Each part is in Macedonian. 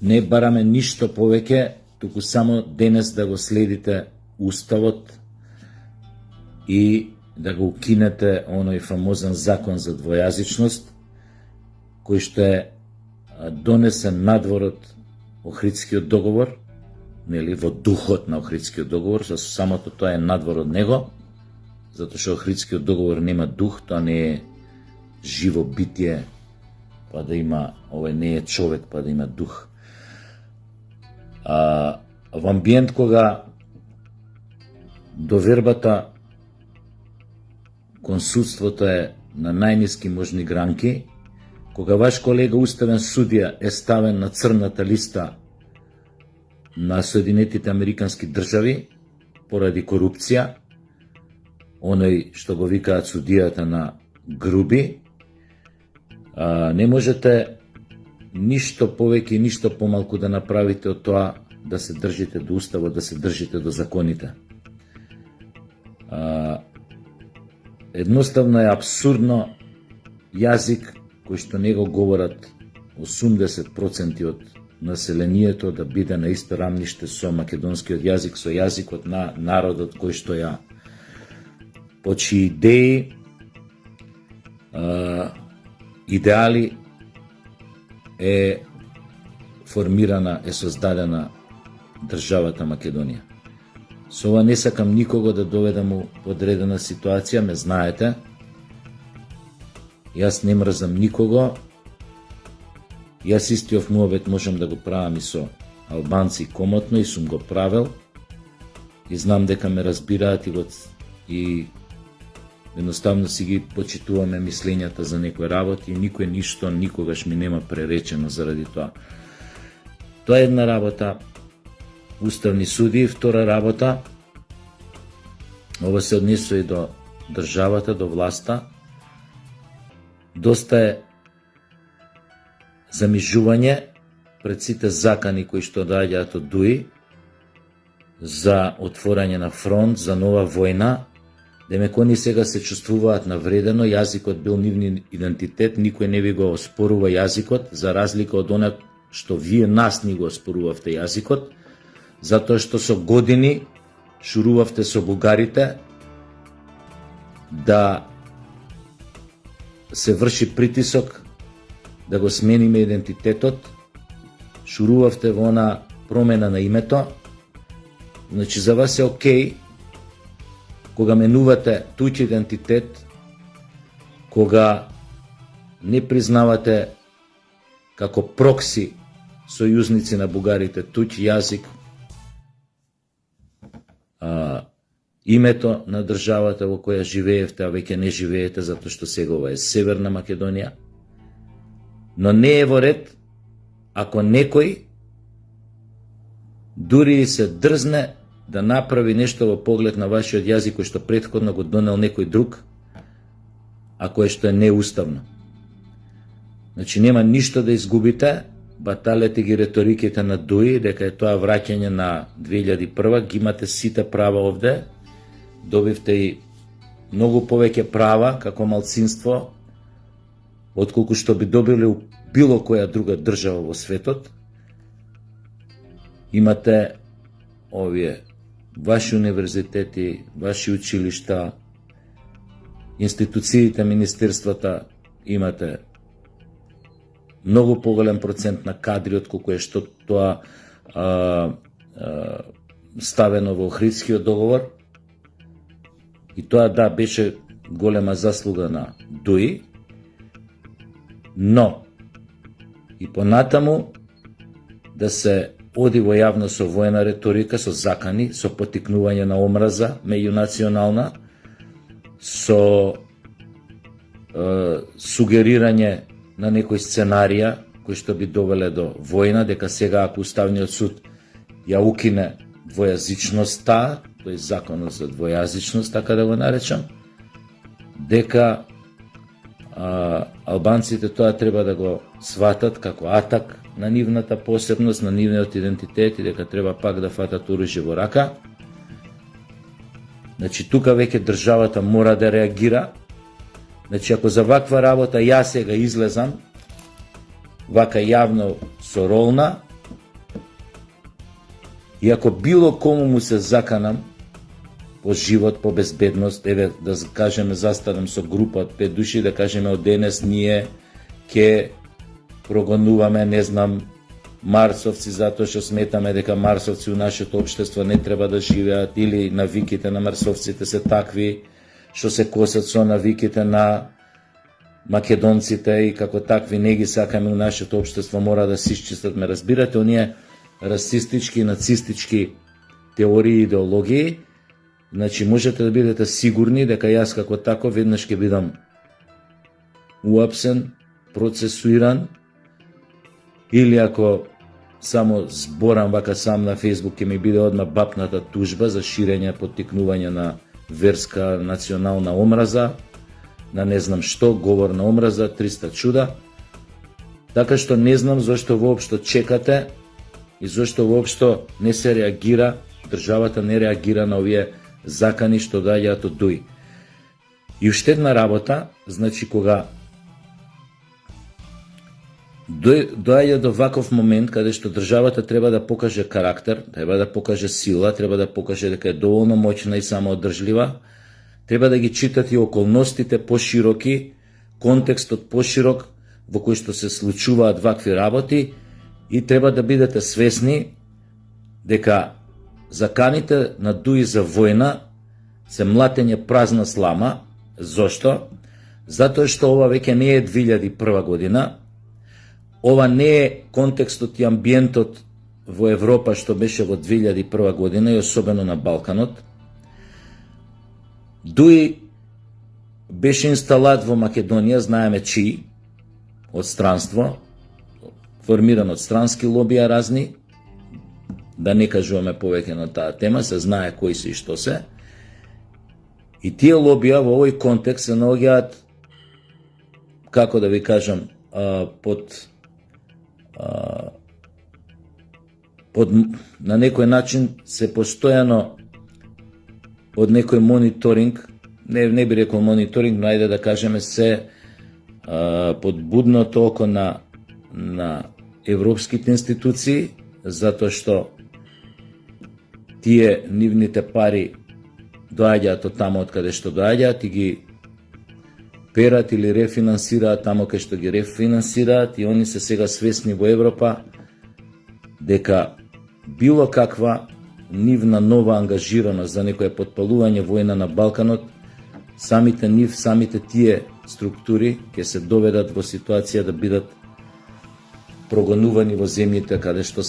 Не бараме ништо повеќе, туку само денес да го следите Уставот и да го укинете оној фамозен закон за двојазичност, кој што е донесен надворот Охридскиот договор, нели, во духот на Охридскиот договор, за самото тоа е надвор од него, затоа што Охридскиот договор нема дух, тоа не е живо битие, па да има, овој не е човек, па да има дух. Во амбиент кога довербата кон судството е на најниски можни гранки, кога ваш колега уставен судија е ставен на црната листа на Соединетите Американски држави поради корупција, оној што го викаат судијата на груби, не можете ништо повеќе и ништо помалку да направите од тоа да се држите до Уставот, да се држите до законите. Едноставно е абсурдно јазик кој што не го говорат 80% од населението да биде на исто рамниште со македонскиот јазик, со јазикот на народот кој што ја по чии идеи, идеали е формирана, е создадена државата Македонија. Со ова не сакам никого да доведам у подредена ситуација, ме знаете. Јас не мрзам никого. Јас истиот муабет можам да го правам и со албанци комотно и сум го правел. И знам дека ме разбираат и едноставно си ги почитуваме мислењата за некои работи и никој ништо никогаш ми нема преречено заради тоа. Тоа е една работа, уставни суди, втора работа, ова се однесува и до државата, до власта. Доста е замижување пред сите закани кои што доаѓаат од ДУИ за отворање на фронт, за нова војна, демек они сега се чувствуваат навредено, јазикот бил нивни идентитет, никој не ви го оспорува јазикот, за разлика од она што вие нас ни го оспорувавте јазикот, затоа што со години шурувавте со бугарите да се врши притисок да го смениме идентитетот, шурувавте во она промена на името. Значи за вас е окей кога менувате туѓ идентитет, кога не признавате како прокси сојузници на бугарите туѓ јазик, името на државата во која живеевте, а веќе не живеете, затоа што сега ова е Северна Македонија. Но не е во ред ако некој дури и се дрзне да направи нешто во поглед на вашиот јазик кој што претходно го донел некој друг, а кое што е неуставно. Значи нема ништо да изгубите, баталете ги реториките на ДУИ, дека е тоа враќање на 2001, ги имате сите права овде, добивте и многу повеќе права како малцинство, отколку што би добили у било која друга држава во светот. Имате овие ваши универзитети, ваши училишта, институциите, министерствата, имате многу поголем процент на кадри отколку е што тоа ставено во Охридскиот договор. И тоа да, беше голема заслуга на ДУИ, но и понатаму да се оди во јавно со војна реторика, со закани, со потикнување на омраза меѓунационална, со сугерирање на некои сценарија кои што би довеле до војна, дека сега ако Уставниот суд ја укине двојазичноста, тој законот за двојазичност, така да го наречам, дека албанците тоа треба да го сватат како атак на нивната посебност, на нивниот идентитет и дека треба пак да фатат оружје во рака. Значи тука веќе државата мора да реагира. Значи ако за ваква работа јас сега излезам вака јавно со ролна, И ако било кому му се заканам по живот, по безбедност, еве да кажеме застанам со група од 5 души, да кажеме од денес ние ќе прогонуваме, не знам, марсовци затоа што сметаме дека марсовци у нашето општество не треба да живеат, или навиките на марсовците се такви што се косат со навиките на македонците и како такви не ги сакаме у нашето општество, мора да се исчистат. Ме разбирате, оние расистички, нацистички теории и идеологии, значи можете да бидете сигурни дека јас како тако веднаш ќе бидам уапсен, процесуиран, или ако само зборам вака сам на Фейсбук, ќе ми биде одма бапната тужба за ширење, поттикнување на верска, национална омраза, на не знам што, говор на омраза, 300 чуда. Така што не знам зашто воопшто чекате и зашто воопшто не се реагира, државата не реагира на овие закани што доаѓаат од ДУИ. И уште една работа, значи кога доаѓа до ваков момент каде што државата треба да покаже карактер, треба да покаже сила, треба да покаже дека е доволно моќна и самоодржлива, треба да ги читат и околностите пошироки, контекстот поширок во кој што се случуваат вакви работи, и треба да бидете свесни дека заканите на ДУИ за војна се млатење празна слама. Зошто? Затоа што ова веќе не е 2001 година, ова не е контекстот и амбиентот во Европа што беше во 2001 година и особено на Балканот. ДУИ беше инсталат во Македонија, знаеме чии, од странство, формиран од странски лобија разни, да не кажуваме повеќе на таа тема, се знае кои се и што се. И тие лобија во овој контекст се наоѓаат, како да ви кажам, под на некој начин се постојано од некој мониторинг, не би рекол мониторинг, но ајде да кажеме се под будното око на европските институции, затоа што тие нивните пари доаѓаат од тамо од каде што доаѓаат и ги перат или рефинансираат тамо кај што ги рефинансираат, и они се сега свесни во Европа дека било каква нивна нова ангажираност за некое потпалување војна на Балканот, самите тие структури ќе се доведат во ситуација да бидат прогонувани во земјите каде што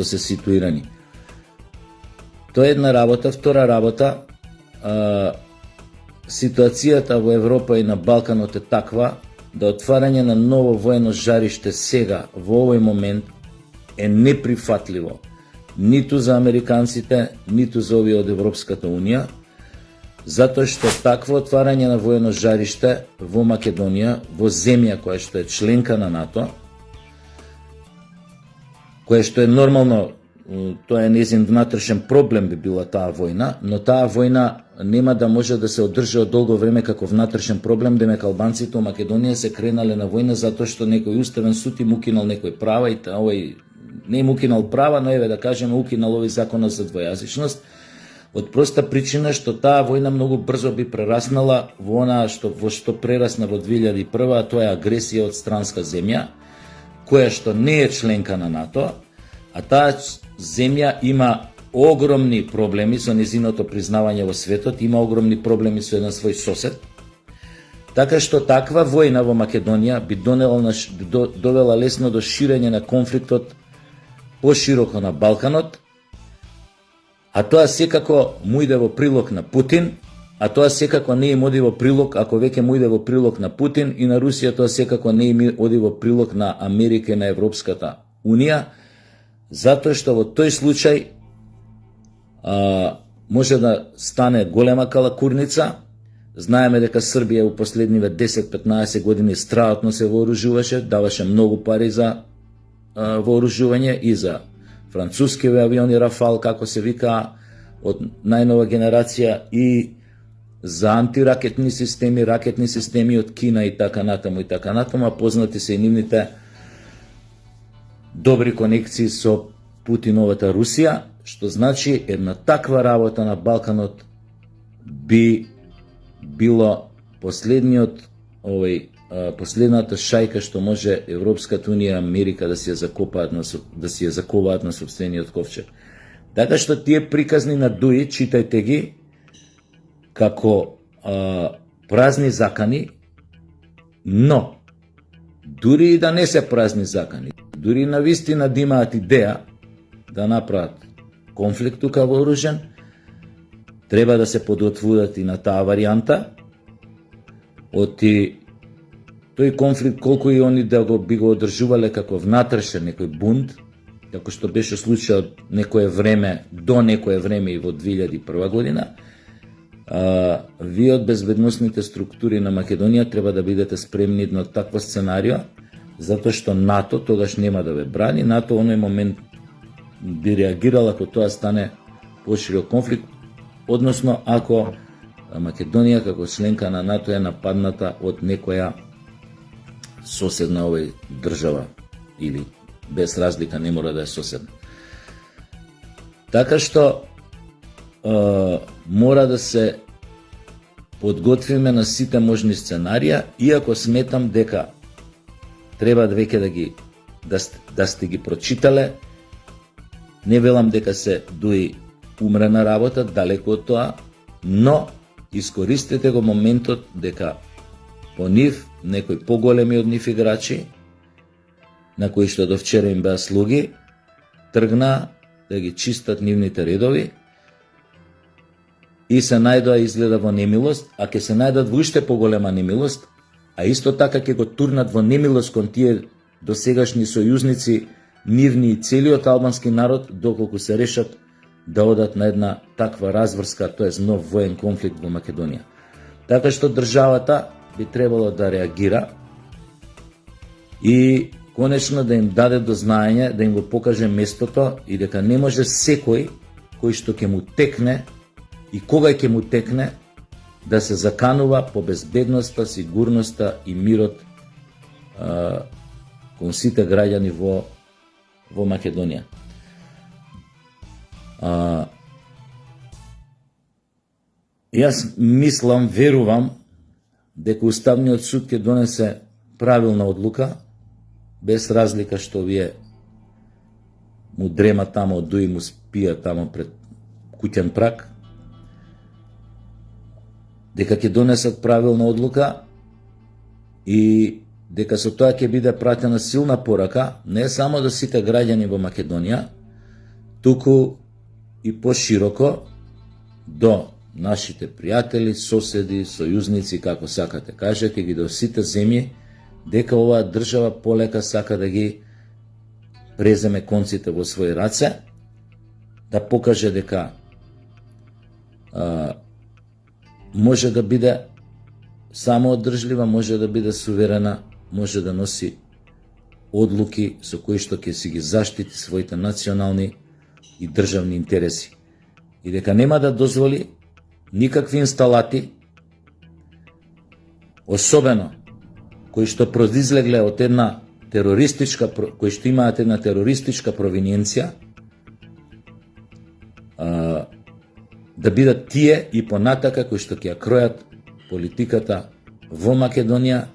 се ситуирани. Тоа е една работа. Втора работа, ситуацијата во Европа и на Балканот е таква да отварање на ново воено жариште сега, во овој момент, е неприфатливо ниту за американците, ниту за овие од Европската Унија, затоа што такво отварање на воено жариште во Македонија, во земја која што е членка на НАТО, која што е нормално, тоа е незин внатрешен проблем би била таа војна, но таа војна нема да може да се одржи од долго време како внатрешен проблем, демек албанците во Македонија се кренале на војна затоа што некој уставен суд им укинал некои права, и овој не им укинал права, но еве да кажеме укинал овој законот за двојазичност, од проста причина што таа војна многу брзо би прераснала во она во што прерасна во 2001, а тоа е агресија од странска земја, која што не е членка на НАТО, а таа земја има огромни проблеми со незиното признавање во светот, има огромни проблеми со еден свој сосед, така што таква војна во Македонија би довела лесно до ширење на конфликтот пошироко на Балканот, а тоа секако му иде во прилог на Путин, а тоа секако не им оди во прилог, ако веќе му иде во прилог на Путин и на Русија, тоа секако не им оди во прилог на Америка и на Европската Унија, затоа што во тој случај може да стане голема калакурница. Знаеме дека Србија у последниве 10-15 години страотно се вооружуваше, даваше многу пари за вооружување и за францускиви авиони Рафал, како се вика, од најнова генерација, и за антиракетни системи од Кина и така натаму, а познати се и нивните добри конекции со Путиновата Русија, што значи една таква работа на Балканот би било последната шајка што може Европската унија и Америка да си ја заковаат на сопствениот ковчег. Така што тие приказни на Дуи, читајте ги како празни закани, но дури и да не се празни закани, дури на вистина да имаат идеја да направат конфликт тука вооружен, треба да се подготвуваат и на таа варијанта. Оти тој конфликт, колку и они да би го одржувале како внатрешен некој бунт, како што беше случајот некое време, до некое време и во 2001 година, вие од безбедносните структури на Македонија треба да бидете спремни на таква сценарио, затоа што НАТО тогаш нема да ве брани. НАТО оној момент би реагирала ако тоа стане поширок конфликт, односно ако Македонија како членка на НАТО е нападната од некоја соседна овој држава, или без разлика не мора да е соседна. Така што мора да се подготвиме на сите можни сценарија, иако сметам дека треба веќе да сте ги прочитале. Не велам дека се Дуи умрена работа, далеку од тоа, но искористете го моментот дека по нив, некои поголеми од нив играчи, на кои што до вчера им беа слуги, тргна да ги чистат нивните редови и се најдоа изгледа во немилост, а ќе се најдат во уште поголема немилост, а исто така ќе го турнат во немилост кон тие досегашни сојузници, нивни и целиот албански народ, доколку се решат да одат на една таква разврска, тоест нов воен конфликт во Македонија. Така што државата би требало да реагира и конечно да им даде до знаење, да им го покаже местото и дека не може секој кој што ќе му текне и кога ќе му текне да се заканува по безбедноста, сигурноста и мирот кон сите граѓани во Македонија. Јас мислам, верувам дека Уставниот суд ќе донесе правилна одлука, без разлика што вие му дрема тамо од Дуи, му спија тамо пред куќен прак, дека ќе донесат правилна одлука и дека со тоа ќе биде пратена силна порака не само до сите граѓани во Македонија, туку и пошироко до нашите пријатели, соседи, сојузници, како сакате кажете ги, до сите земји, дека оваа држава полека сака да ги преземе конците во своји раце, да покаже дека може да биде самоодржлива, може да биде суверена, може да носи одлуки со кои што ќе си ги заштити своите национални и државни интереси. И дека нема да дозволи никакви инсталати, особено кои што произлегле од една терористичка, кои што имаат една терористичка провиненција, да бидат тие и понатака кои што ќе ја кројат политиката во Македонија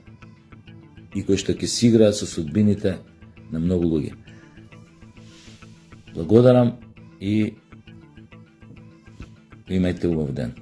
и кои што ќе си играат со судбините на многу луѓе. Благодарам и имајте убав ден.